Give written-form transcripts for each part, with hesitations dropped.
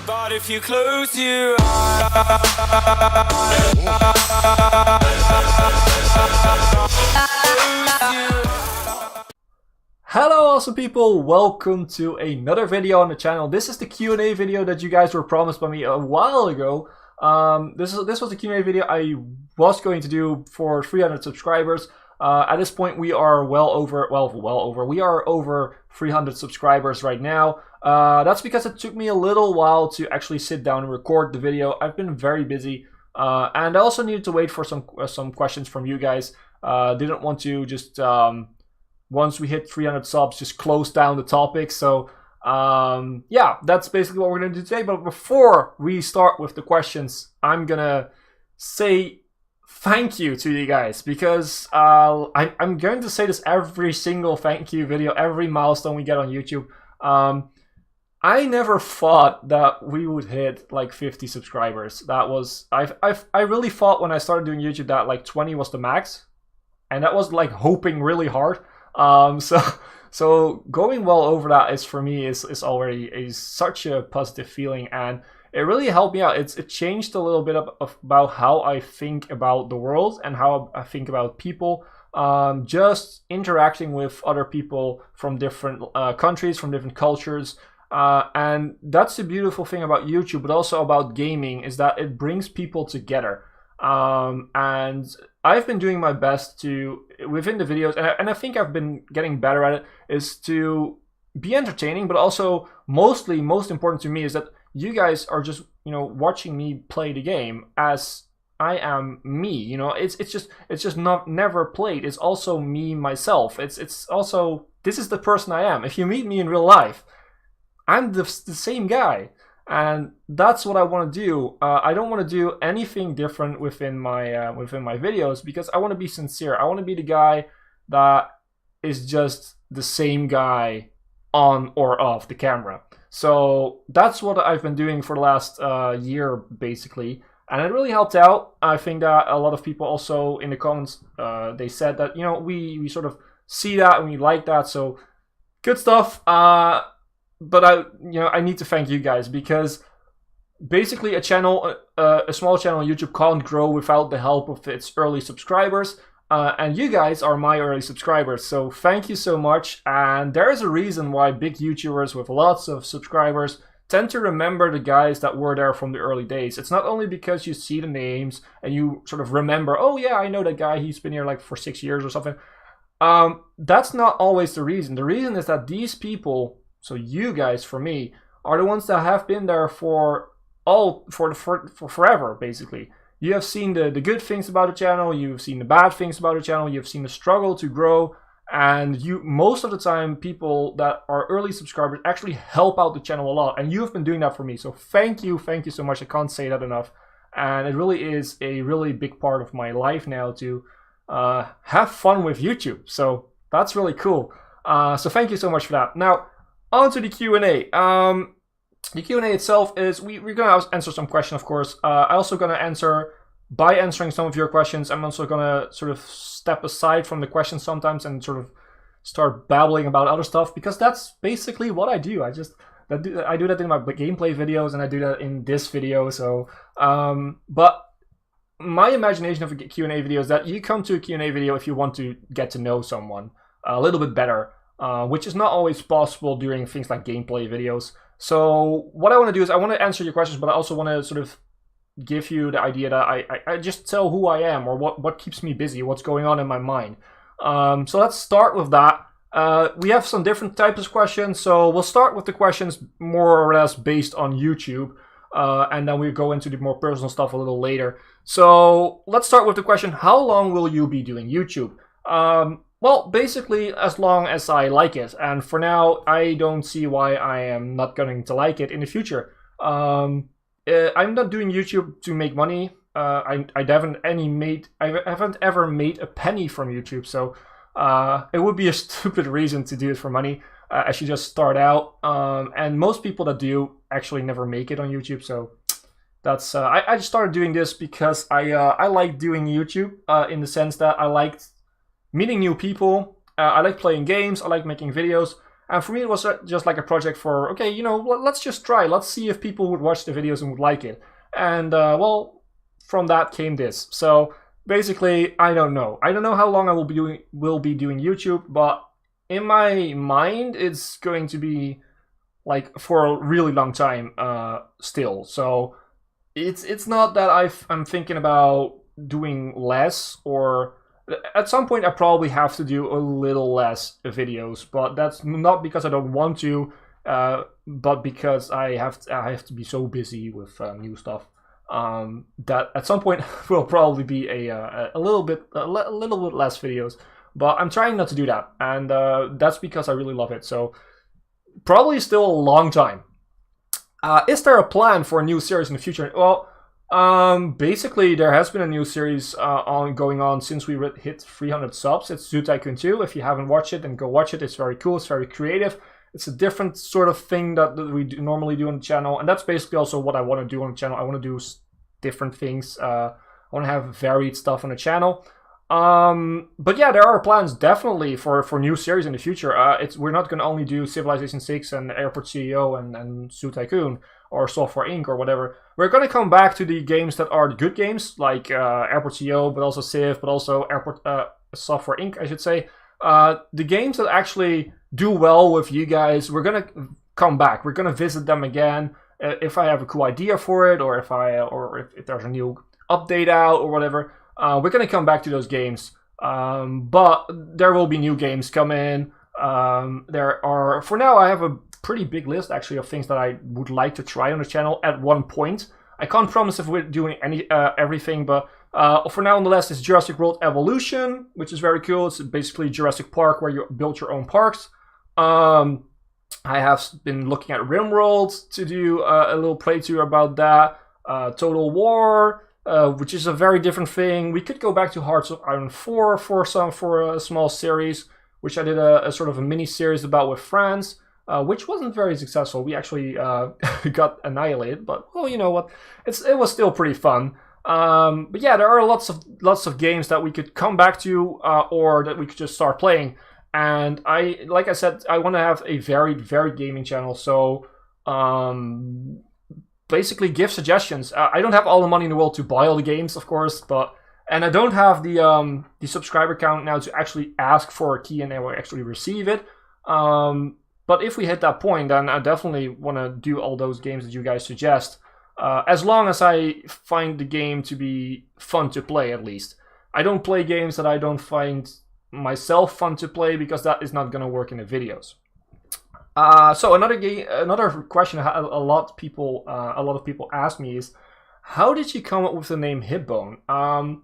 But if you close your eyes, hello awesome people, welcome to another video on the channel. This is the Q&A video that you guys were promised by me a while ago. This was the Q&A video I was going to do for 300 subscribers. At this point we are we are over 300 subscribers right now. That's because it took me a little while to actually sit down and record the video. I've been very busy, and I also needed to wait for some questions from you guys. Didn't want to just once we hit 300 subs just close down the topic. So yeah, that's basically what we're gonna do today. But before we start with the questions, I'm gonna say thank you to you guys, because I'm going to say this every single thank you video, every milestone we get on YouTube. I never thought that we would hit like 50 subscribers. That was I really thought when I started doing YouTube that like 20 was the max, and that was like hoping really hard. So going well over that is for me is already such a positive feeling, and it really helped me out. It changed a little bit about how I think about the world and how I think about people. Just interacting with other people from different countries, from different cultures. And that's the beautiful thing about YouTube, but also about gaming, is that it brings people together. And I've been doing my best to, within the videos, and I think I've been getting better at it, is to be entertaining, but also most important to me is that you guys are just, you know, watching me play the game as I am me. You know, it's just not never played. It's also me myself. It's also, this is the person I am. If you meet me in real life, I'm the same guy, and that's what I want to do. I don't want to do anything different within my videos, because I want to be sincere. I want to be the guy that is just the same guy on or off the camera. So that's what I've been doing for the last year, basically, and it really helped out. I think that a lot of people also in the comments, they said that, you know, we sort of see that and we like that, so good stuff. But I need to thank you guys, because basically a small channel on YouTube can't grow without the help of its early subscribers. And you guys are my early subscribers, so thank you so much. And there is a reason why big YouTubers with lots of subscribers tend to remember the guys that were there from the early days. It's not only because you see the names and you sort of remember, oh yeah, I know that guy, he's been here like for 6 years or something. That's not always the reason. The reason is that these people, so you guys, for me, are the ones that have been there for forever, basically. You have seen the good things about the channel, you've seen the bad things about the channel, you've seen the struggle to grow, and most of the time, people that are early subscribers actually help out the channel a lot, and you have been doing that for me. So thank you so much. I can't say that enough, and it really is a really big part of my life now to have fun with YouTube. So that's really cool. So thank you so much for that. Now, on to the Q&A. The Q&A itself is, we're going to answer some questions, of course. I'm also going to answer, by answering some of your questions, I'm also going to sort of step aside from the questions sometimes and sort of start babbling about other stuff, because that's basically what I do. I do that in my gameplay videos, and I do that in this video. So, but my imagination of a Q&A video is that you come to a Q&A video if you want to get to know someone a little bit better. Which is not always possible during things like gameplay videos. So what I want to do is I want to answer your questions, but I also want to sort of give you the idea that I just tell who I am, or what keeps me busy, what's going on in my mind. So let's start with that. We have some different types of questions, so we'll start with the questions more or less based on YouTube, and then we'll go into the more personal stuff a little later. So let's start with the question, how long will you be doing YouTube? Well, basically, as long as I like it. And for now, I don't see why I am not going to like it in the future. I'm not doing YouTube to make money. I haven't ever made a penny from YouTube. So it would be a stupid reason to do it for money. I should just start out. And most people that do actually never make it on YouTube. So that's I just started doing this because I like doing YouTube in the sense that I liked meeting new people. I like playing games, I like making videos, And for me, it was just like a project for, okay, you know, let's just try. Let's see if people would watch the videos and would like it. And, well, from that came this. So basically, I don't know. I don't know how long I will be doing YouTube, but in my mind, it's going to be like for a really long time still. So it's not that I'm thinking about doing less, or at some point I probably have to do a little less videos, but that's not because I don't want to, but because I have to be so busy with new stuff that at some point will probably be a little bit less videos. But I'm trying not to do that, and that's because I really love it. So probably still a long time. Is there a plan for a new series in the future? Well, basically there has been a new series going on since we hit 300 subs. It's Zoo Tycoon 2. If you haven't watched it, then go watch it. It's very cool. It's very creative. It's a different sort of thing that we normally do on the channel, and that's basically also what I want to do on the channel. I want to do different things. I want to have varied stuff on the channel. But yeah, there are plans definitely for new series in the future. We're not going to only do Civilization 6 and Airport CEO and Zoo Tycoon or Software Inc. or whatever. We're going to come back to the games that are the good games, like Airport CEO, but also Civ, but also Software Inc., I should say. The games that actually do well with you guys, we're going to come back. We're going to visit them again if I have a cool idea for it, or if there's a new update out or whatever. We're going to come back to those games, but there will be new games coming. For now, I have a pretty big list actually of things that I would like to try on the channel at one point. I can't promise if we're doing everything, but for now on the list is Jurassic World Evolution, which is very cool. It's basically Jurassic Park where you build your own parks. I have been looking at RimWorld to do a little playthrough about that. Total War, which is a very different thing. We could go back to Hearts of Iron 4 for a small series, which I did a sort of a mini series about with friends, which wasn't very successful. We actually got annihilated, but well, you know what? It was still pretty fun. But yeah, there are lots of games that we could come back to, or that we could just start playing. And like I said, I want to have a varied gaming channel. So basically give suggestions. I don't have all the money in the world to buy all the games, of course, and I don't have the subscriber count now to actually ask for a key and then we'll actually receive it. But if we hit that point, then I definitely want to do all those games that you guys suggest, as long as I find the game to be fun to play, at least. I don't play games that I don't find myself fun to play, because that is not going to work in the videos. So another question a lot of people ask me is, how did you come up with the name Hipbone?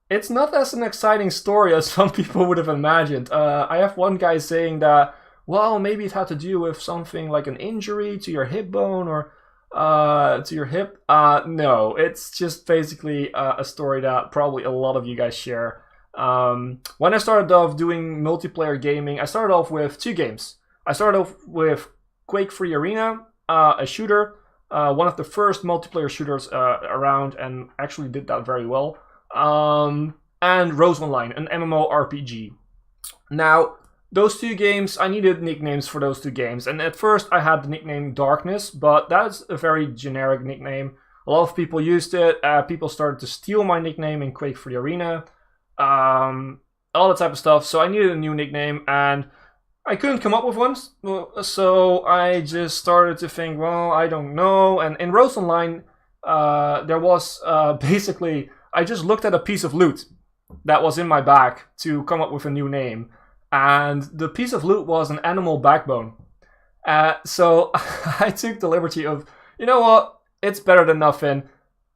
It's not as an exciting story as some people would have imagined. I have one guy saying that, well, maybe it had to do with something like an injury to your hip bone or to your hip. No, it's just basically a story that probably a lot of you guys share. When I started off doing multiplayer gaming, I started off with 2 games. I started off with Quake Free Arena, a shooter, one of the first multiplayer shooters around, and actually did that very well. And Rose Online, an MMORPG. Now, those 2 games, I needed nicknames for those 2 games, and at first I had the nickname Darkness, but that's a very generic nickname. A lot of people used it. People started to steal my nickname in Quake Free Arena, all that type of stuff. So I needed a new nickname, and I couldn't come up with one, so I just started to think, well, I don't know. And in Rose Online, there was basically, I just looked at a piece of loot that was in my bag to come up with a new name. And the piece of loot was an animal backbone. So I took the liberty of, you know what, it's better than nothing.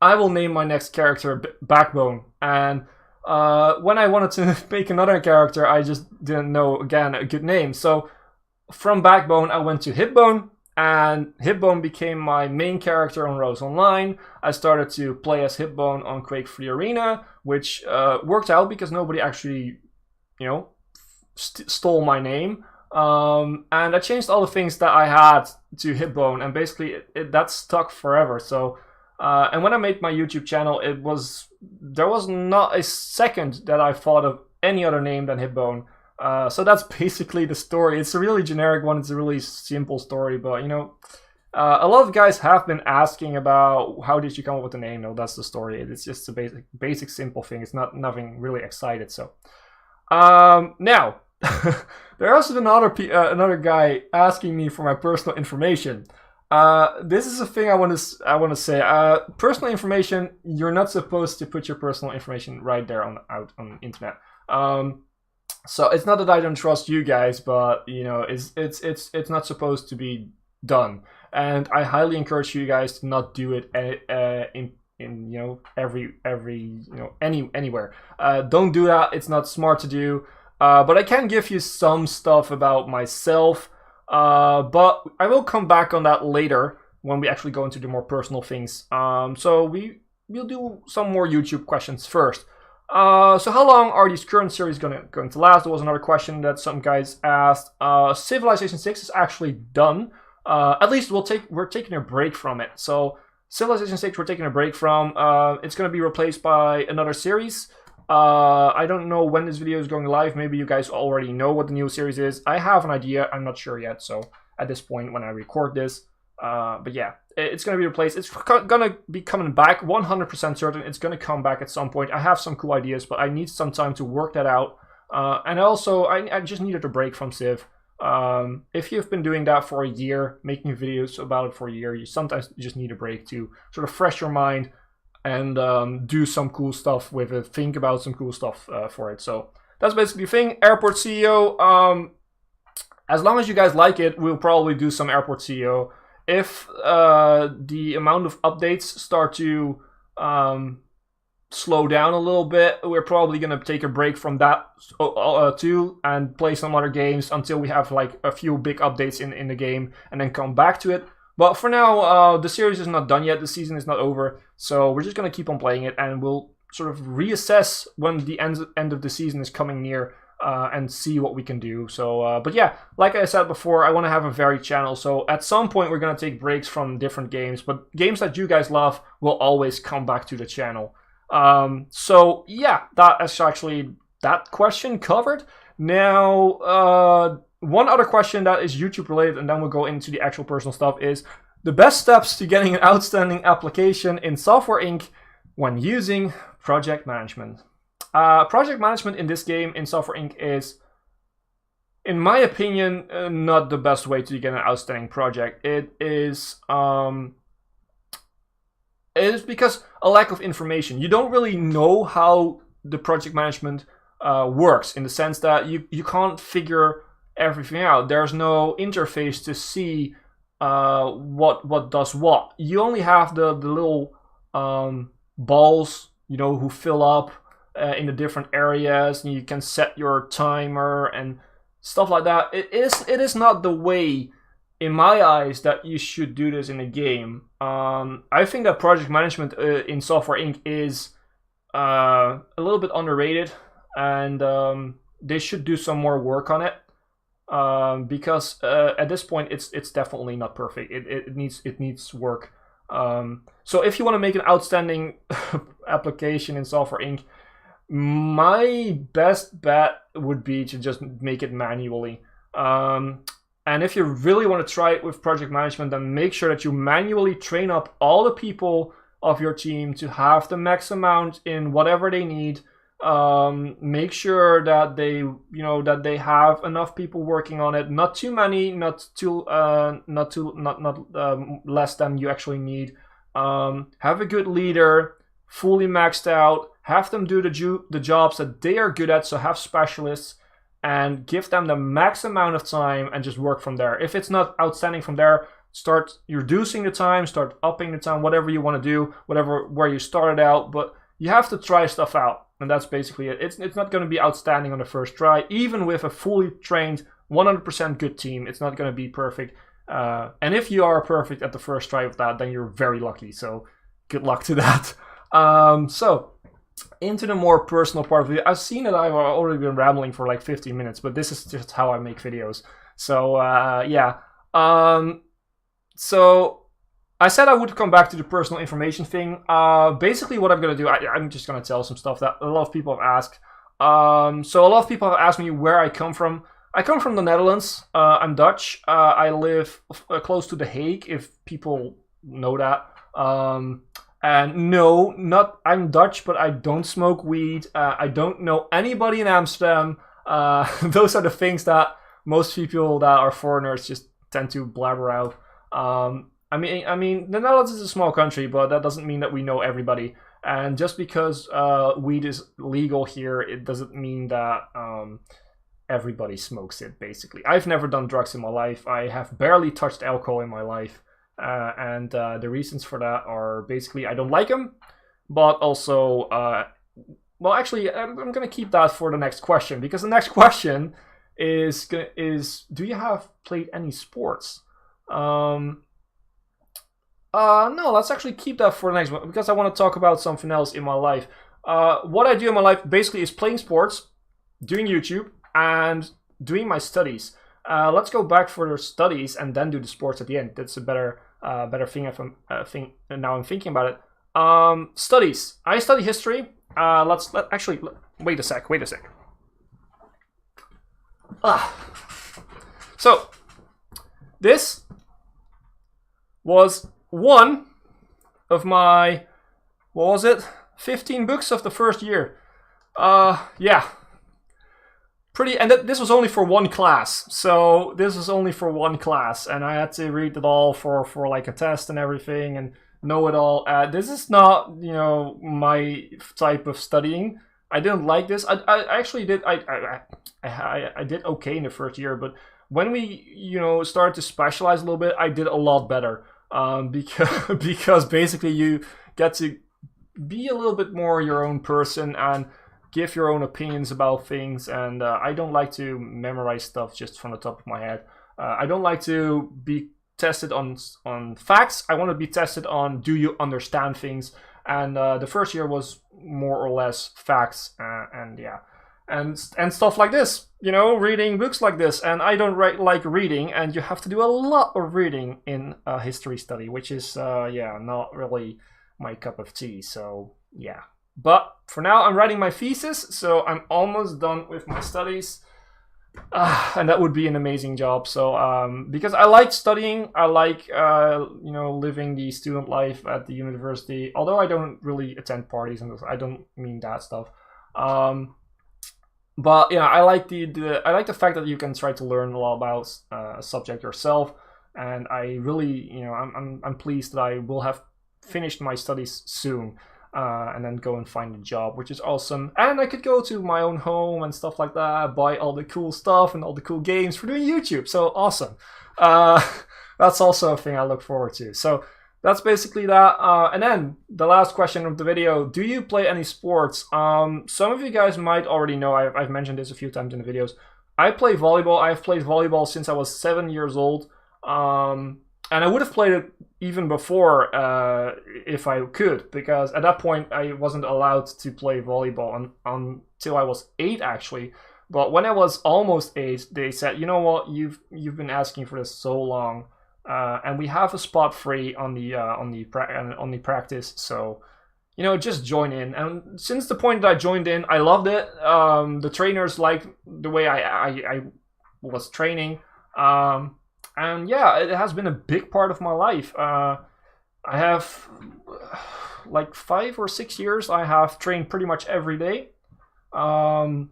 I will name my next character Backbone. And when I wanted to make another character, I just didn't know, again, a good name. So from Backbone, I went to Hipbone, and Hipbone became my main character on Rose Online. I started to play as Hipbone on Quake Free Arena, which worked out because nobody actually, you know, stole my name. And I changed all the things that I had to Hipbone, and basically that stuck forever. So and when I made my YouTube channel, there was not a second that I thought of any other name than Hipbone. So that's basically the story. It's a really generic one. It's a really simple story, but you know, a lot of guys have been asking about how did you come up with the name. No, that's the story. It's just a basic simple thing. It's nothing really excited. So now there also been another guy asking me for my personal information. This is a thing I want to say. Personal information, you're not supposed to put your personal information right there out on the internet. So it's not that I don't trust you guys, but you know, it's not supposed to be done. And I highly encourage you guys to not do it in you know anywhere. Don't do that. It's not smart to do. But I can give you some stuff about myself. But I will come back on that later when we actually go into the more personal things. So we'll do some more YouTube questions first. So how long are these current series going to last? There was another question that some guys asked. Civilization 6 is actually done. At least we're taking a break from it. So Civilization 6 we're taking a break from. It's going to be replaced by another series. I don't know when this video is going live. Maybe you guys already know what the new series is. I have an idea. I'm not sure yet. So at this point when I record this. But yeah, it's going to be replaced. It's going to be coming back. 100% certain it's going to come back at some point. I have some cool ideas, but I need some time to work that out. And also, I just needed a break from Civ. If you've been doing that for a year, making videos about it for a year, you sometimes just need a break to sort of fresh your mind and do some cool stuff with it, think about some cool stuff for it. So that's basically the thing. Airport CEO, as long as you guys like it, we'll probably do some Airport CEO. If the amount of updates start to slow down a little bit, we're probably going to take a break from that too and play some other games until we have like a few big updates in the game and then come back to it. But for now, the series is not done yet. The season is not over. So we're just going to keep on playing it and we'll sort of reassess when the end of the season is coming near and see what we can do. So, but yeah, like I said before, I want to have a varied channel. So at some point, we're going to take breaks from different games. But games that you guys love will always come back to the channel. So yeah, that is actually that question covered. Now, one other question that is YouTube related, and then we'll go into the actual personal stuff, is the best steps to getting an outstanding application in Software Inc. when using project management. Project management in this game in Software Inc. is, in my opinion, not the best way to get an outstanding project. It is because a lack of information. You don't really know how the project management works, in the sense that you can't figure everything out. There's no interface to see what does what. You only have the little balls, you know, who fill up in the different areas, and you can set your timer and stuff like that. It is not the way, in my eyes, that you should do this in a game. I think that project management in Software Inc. is a little bit underrated, and they should do some more work on it. Because at this point it's definitely not perfect. It needs work. So if you want to make an outstanding application in Software Inc., my best bet would be to just make it manually. And if you really want to try it with project management, then make sure that you manually train up all the people of your team to have the max amount in whatever they need. Make sure that they have enough people working on it, not too many, not less than you actually need. Have a good leader, fully maxed out. Have them do the jobs that they are good at. So have specialists and give them the max amount of time and just work from there. If it's not outstanding from there, start reducing the time, start upping the time, whatever you want to do, where you started out. But you have to try stuff out. And that's basically it. It's not going to be outstanding on the first try. Even with a fully trained, 100% good team, it's not going to be perfect. And if you are perfect at the first try of that, then you're very lucky. So good luck to that. So into the more personal part of it. I've seen that I've already been rambling for like 15 minutes, but this is just how I make videos. So yeah. So I said I would come back to the personal information thing. Basically what I'm going to do, I'm just going to tell some stuff that a lot of people have asked. So a lot of people have asked me where I come from. I come from the Netherlands. I'm Dutch. I live close to The Hague, if people know that. And no, I'm Dutch, but I don't smoke weed. I don't know anybody in Amsterdam. Those are the things that most people that are foreigners just tend to blabber out. I mean, the Netherlands is a small country, but that doesn't mean that we know everybody. And just because weed is legal here, it doesn't mean that everybody smokes it, basically. I've never done drugs in my life. I have barely touched alcohol in my life. And the reasons for that are basically I don't like them, but also, well, actually, I'm going to keep that for the next question, because the next question is do you have played any sports? No, let's actually keep that for the next one, because I want to talk about something else in my life. What I do in my life basically is playing sports, doing YouTube, and doing my studies. Let's go back for the studies and then do the sports at the end. That's a better thing if now I'm thinking about it. Studies. I study history. Wait a sec. So this was one of my, what was it? 15 books of the first year. Yeah. And this was only for one class. So this was only for one class, and I had to read it all for like a test and everything and know it all. This is not, my type of studying. I didn't like this. I actually did. I did okay in the first year, but when we started to specialize a little bit, I did a lot better. Because basically you get to be a little bit more your own person and give your own opinions about things, and I don't like to memorize stuff just from the top of my head. I don't like to be tested on facts. I want to be tested on, do you understand things? And the first year was more or less facts, and yeah, and stuff like this, reading books like this. And I don't like reading, and you have to do a lot of reading in a history study, which is yeah, not really my cup of tea. So yeah. But for now, I'm writing my thesis, so I'm almost done with my studies, and that would be an amazing job. So because I like studying, I like living the student life at the university. Although I don't really attend parties, and I don't mean that stuff. But yeah, I like I like the fact that you can try to learn a lot about a subject yourself, and I really I'm pleased that I will have finished my studies soon. And then go and find a job, which is awesome. And I could go to my own home and stuff like that, buy all the cool stuff and all the cool games for doing YouTube. So awesome. That's also a thing I look forward to. So that's basically that. And then the last question of the video, do you play any sports? Some of you guys might already know, I've mentioned this a few times in the videos. I play volleyball. I've played volleyball since I was 7 years old. And I would have played it even before if I could, because at that point I wasn't allowed to play volleyball until I was 8 actually. But when I was almost 8, they said, you know what, you've been asking for this so long, and we have a spot free on the practice, so just join in. And since the point that I joined in, I loved it. The trainers liked the way I was training. And yeah, it has been a big part of my life. I have like 5 or 6 years. I have trained pretty much every day. And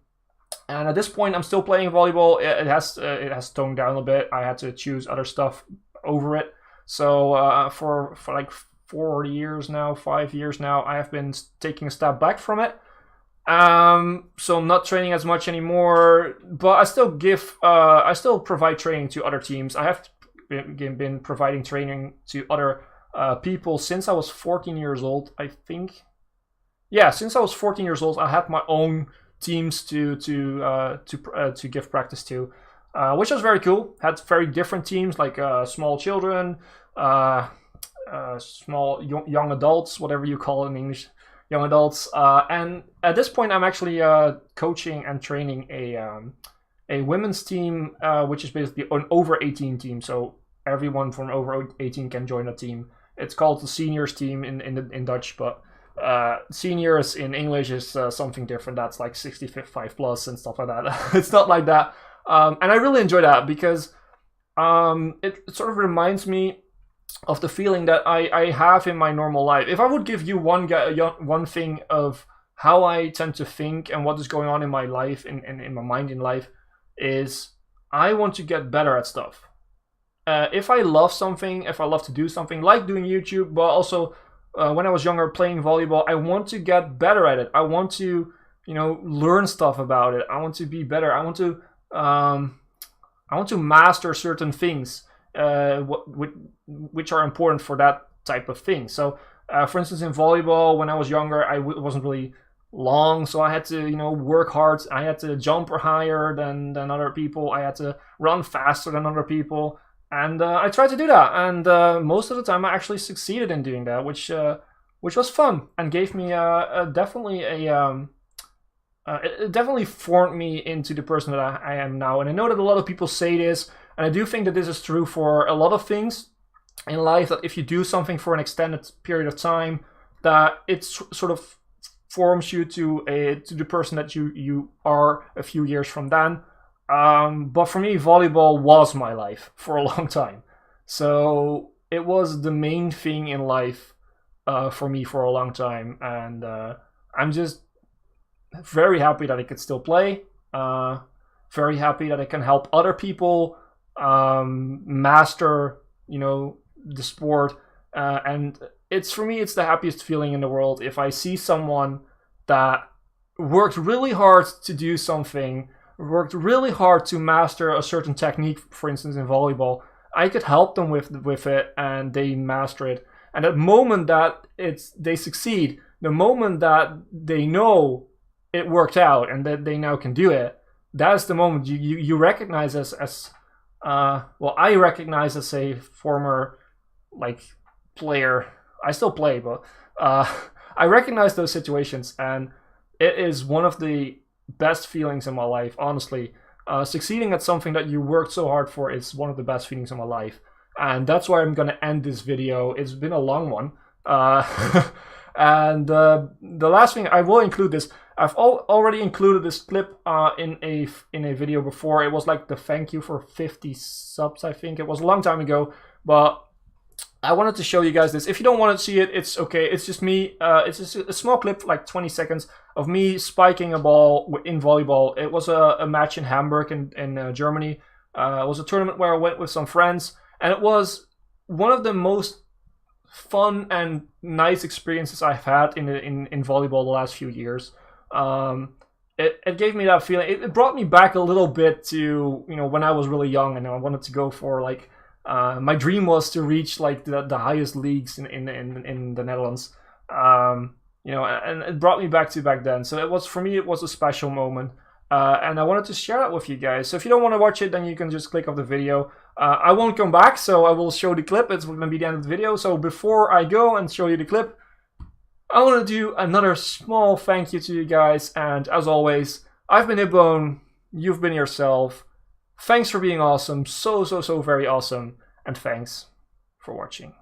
at this point, I'm still playing volleyball. It has toned down a bit. I had to choose other stuff over it. So for like 4 years now, 5 years now, I have been taking a step back from it. So I'm not training as much anymore, but I still provide training to other teams. I have been providing training to other people since I was 14 years old, I think. Yeah, since I was 14 years old, I had my own teams to give practice to, which was very cool. Had very different teams, like small children, small young adults, whatever you call it in English. Young adults, and at this point I'm actually coaching and training a women's team, which is basically an over 18 team, so everyone from over 18 can join a team. It's called the seniors team in Dutch, but Seniors in English is something different. That's like 65 plus and stuff like that. It's not like that. And I really enjoy that because it sort of reminds me of the feeling that I have in my normal life. If I would give you one thing of how I tend to think and what is going on in my life, in my mind in life, is I want to get better at stuff. If I love something, if I love to do something, like doing YouTube, but also when I was younger playing volleyball, I want to get better at it. I want to, learn stuff about it. I want to be better. I want to master certain things, which are important for that type of thing. So, for instance, in volleyball, when I was younger, I wasn't really long, so I had to, work hard. I had to jump higher than other people. I had to run faster than other people. And I tried to do that, and most of the time I actually succeeded in doing that, which was fun and gave me it definitely formed me into the person that I am now. And I know that a lot of people say this, and I do think that this is true for a lot of things in life, that if you do something for an extended period of time, that it sort of forms you to the person that you are a few years from then. But for me, volleyball was my life for a long time. So it was the main thing in life for me for a long time. And I'm just very happy that I could still play. Very happy that I can help other people master, the sport. And for me, it's the happiest feeling in the world if I see someone that worked really hard to do something, worked really hard to master a certain technique, for instance, in volleyball. I could help them with it, and they master it. And the moment that they succeed, the moment that they know it worked out and that they now can do it, that's the moment you recognize as I recognize as a former player. I still play, but I recognize those situations, and it is one of the best feelings in my life, honestly. Succeeding at something that you worked so hard for is one of the best feelings in my life, and that's why I'm gonna end this video. It's been a long one, and the last thing, I will include this. I've already included this clip in a video before. It was like the thank you for 50 subs, I think. It was a long time ago, but I wanted to show you guys this. If you don't want to see it, it's okay. It's just me. It's just a small clip, like 20 seconds, of me spiking a ball in volleyball. It was a match in Hamburg in Germany. It was a tournament where I went with some friends, and it was one of the most fun and nice experiences I've had in volleyball the last few years. It gave me that feeling. It brought me back a little bit to when I was really young, and I wanted to go for my dream was to reach the highest leagues in the Netherlands. And it brought me back to back then. So it was, for me, it was a special moment. And I wanted to share that with you guys. So if you don't want to watch it, then you can just click off the video. I won't come back, so I will show the clip. It's going to be the end of the video. So before I go and show you the clip, I want to do another small thank you to you guys. And as always, I've been Hipbone. You've been yourself. Thanks for being awesome. So very awesome. And thanks for watching.